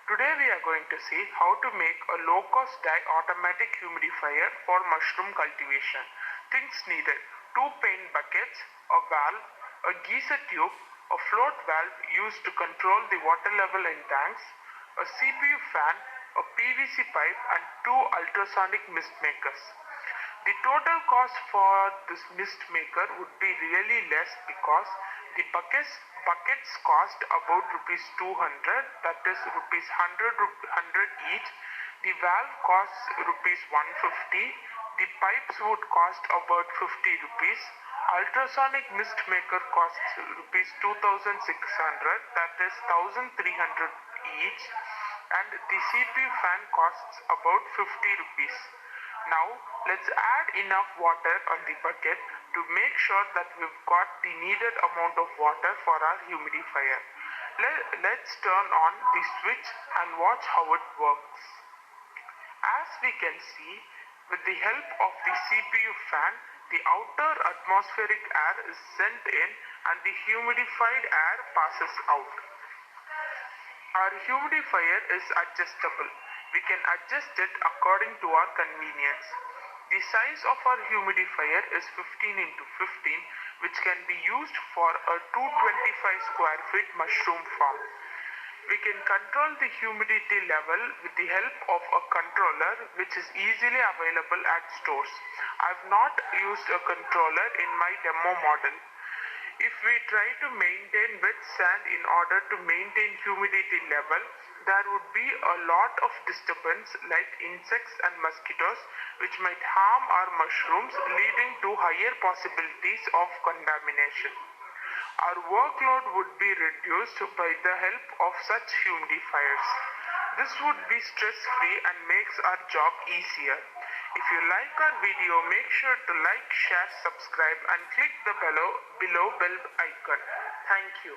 Today we are going to see how to make a low-cost automatic humidifier for mushroom cultivation. Things needed: 2 paint buckets, a valve, a geyser tube, a float valve used to control the water level in tanks, a CPU fan, a PVC pipe and 2 ultrasonic mist makers. The total cost for this mist maker would be really less because the buckets cost about rupees 200, that is rupees 100 each. The valve costs rupees 150. The pipes would cost about 50 rupees. Ultrasonic mist maker costs rupees 2600, that is 1300 each, and the CPU fan costs about 50 rupees. Now let's add enough water on the bucket to make sure that we've got the needed amount of water for our humidifier. Let's turn on the switch and watch how it works. As we can see, with the help of the CPU fan, the outer atmospheric air is sent in and the humidified air passes out. Our humidifier is adjustable. We can adjust it according to our convenience. The size of our humidifier is 15 into 15, which can be used for a 225 square feet mushroom farm. We can control the humidity level with the help of a controller which is easily available at stores. I have not used a controller in my demo model. If we try to maintain wet sand in order to maintain humidity level, there would be a lot of disturbance like insects and mosquitoes which might harm our mushrooms, leading to higher possibilities of contamination. Our workload would be reduced by the help of such humidifiers. This would be stress-free and makes our job easier. If you like our video, make sure to like, share, subscribe and click the below bell icon. Thank you.